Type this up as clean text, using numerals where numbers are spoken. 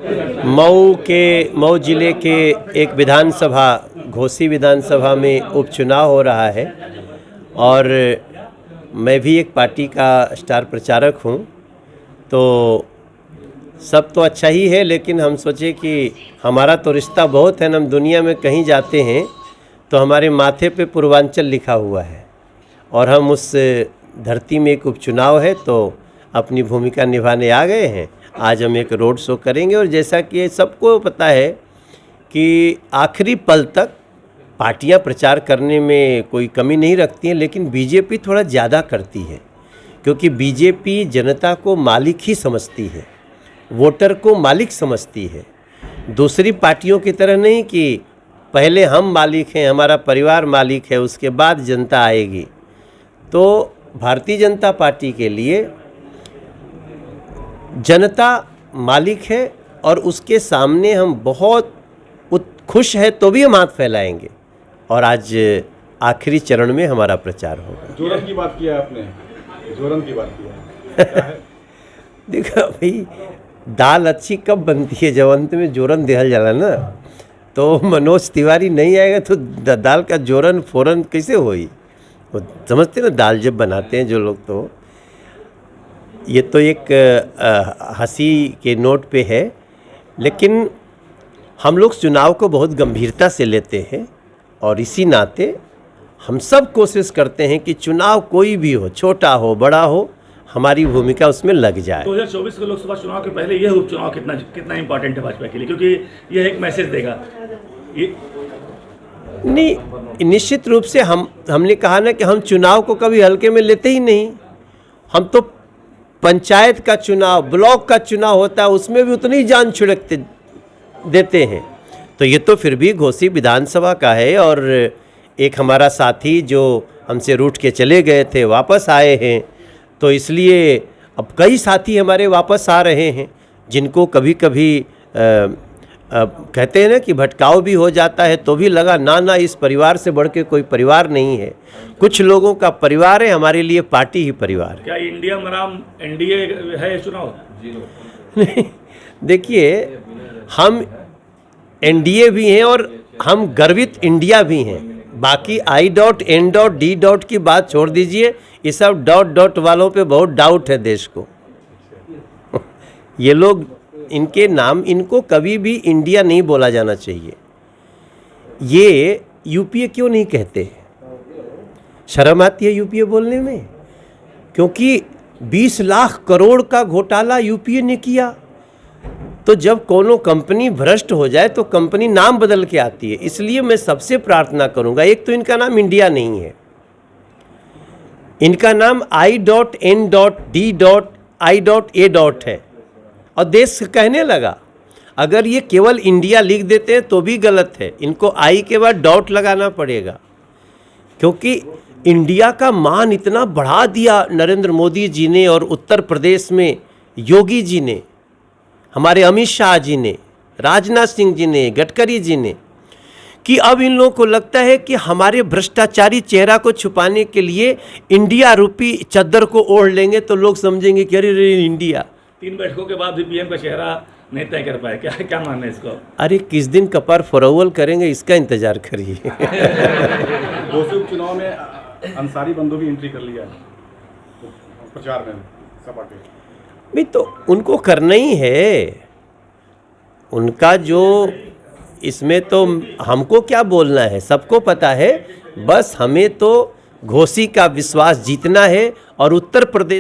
मऊ जिले के एक विधानसभा घोसी विधानसभा में उपचुनाव हो रहा है और मैं भी एक पार्टी का स्टार प्रचारक हूं। तो सब तो अच्छा ही है, लेकिन हम सोचे कि हमारा तो रिश्ता बहुत है। हम दुनिया में कहीं जाते हैं तो हमारे माथे पे पूर्वांचल लिखा हुआ है और हम उस धरती में एक उपचुनाव है तो अपनी भूमिका निभाने आ गए हैं। आज हम एक रोड शो करेंगे और जैसा कि सबको पता है कि आखिरी पल तक पार्टियां प्रचार करने में कोई कमी नहीं रखती हैं, लेकिन बीजेपी थोड़ा ज़्यादा करती है, क्योंकि बीजेपी जनता को मालिक ही समझती है, वोटर को मालिक समझती है। दूसरी पार्टियों की तरह नहीं कि पहले हम मालिक हैं, हमारा परिवार मालिक है, उसके बाद जनता आएगी। तो भारतीय जनता पार्टी के लिए जनता मालिक है और उसके सामने हम बहुत खुश हैं, तो भी हम हाथ फैलाएंगे। और आज आखिरी चरण में हमारा प्रचार होगा। जोरन की बात किया आपने, जोरन की बात किया है। देखो भाई, दाल अच्छी कब बनती है जब अंत में जोरन दिहल जाला ना। तो मनोज तिवारी नहीं आएगा तो दाल का जोरन फोरन कैसे होई? वो समझते ना, दाल जब बनाते हैं जो लोग। तो ये तो एक हंसी के नोट पे है, लेकिन हम लोग चुनाव को बहुत गंभीरता से लेते हैं और इसी नाते हम सब कोशिश करते हैं कि चुनाव कोई भी हो, छोटा हो बड़ा हो, हमारी भूमिका उसमें लग जाए। 2024 के लोकसभा चुनाव के पहले यह उपचुनाव कितना इम्पोर्टेंट है भाजपा के लिए, क्योंकि यह एक मैसेज देगा। नहीं, निश्चित रूप से हमने कहा ना कि हम चुनाव को कभी हल्के में लेते ही नहीं। हम तो पंचायत का चुनाव, ब्लॉक का चुनाव होता है, उसमें भी उतनी जान छिड़कते देते हैं। तो ये तो फिर भी घोसी विधानसभा का है और एक हमारा साथी जो हमसे रूठ के चले गए थे वापस आए हैं, तो इसलिए अब कई साथी हमारे वापस आ रहे हैं जिनको कभी कभी कहते हैं ना कि भटकाव भी हो जाता है, तो भी लगा ना इस परिवार से बढ़ के कोई परिवार नहीं है। कुछ लोगों का परिवार है, हमारे लिए पार्टी ही परिवार है। क्या इंडिया बनाम एनडीए है चुनाव? नहीं, देखिए, हम एनडीए भी हैं और हम गर्वित इंडिया भी हैं। बाकी I.N.D. की बात छोड़ दीजिए, ये सब डॉट वालों पे बहुत डाउट है देश को। ये लोग, इनके नाम, इनको कभी भी इंडिया नहीं बोला जाना चाहिए। ये यूपीए क्यों नहीं कहते? शर्म आती है यूपीए बोलने में, क्योंकि 20 लाख करोड़ का घोटाला यूपीए ने किया। तो जब कोनो कंपनी भ्रष्ट हो जाए तो कंपनी नाम बदल के आती है। इसलिए मैं सबसे प्रार्थना करूंगा, एक तो इनका नाम इंडिया नहीं है, इनका नाम I.N.D.I.A. है और देश कहने लगा। अगर ये केवल इंडिया लिख देते हैं तो भी गलत है, इनको आई के बाद डॉट लगाना पड़ेगा, क्योंकि इंडिया का मान इतना बढ़ा दिया नरेंद्र मोदी जी ने और उत्तर प्रदेश में योगी जी ने, हमारे अमित शाह जी ने, राजनाथ सिंह जी ने, गडकरी जी ने, कि अब इन लोगों को लगता है कि हमारे भ्रष्टाचारी चेहरा को छुपाने के लिए इंडिया रूपी चद्दर को ओढ़ लेंगे तो लोग समझेंगे कि अरे इंडिया। 3 बैठकों के बाद भी पीएम का चेहरा नहीं तय कर पाए, क्या मानना है इसको? अरे किस दिन कपार फरोवल करेंगे, इसका इंतजार करिए। घोसी उपचुनाव में अंसारी बंधु भी एंट्री कर लिया प्रचार में सपा के। भी तो उनको करना ही है, उनका जो, इसमें तो हमको क्या बोलना है, सबको पता है। बस हमें तो घोसी का विश्वास जीतना है और उत्तर प्रदेश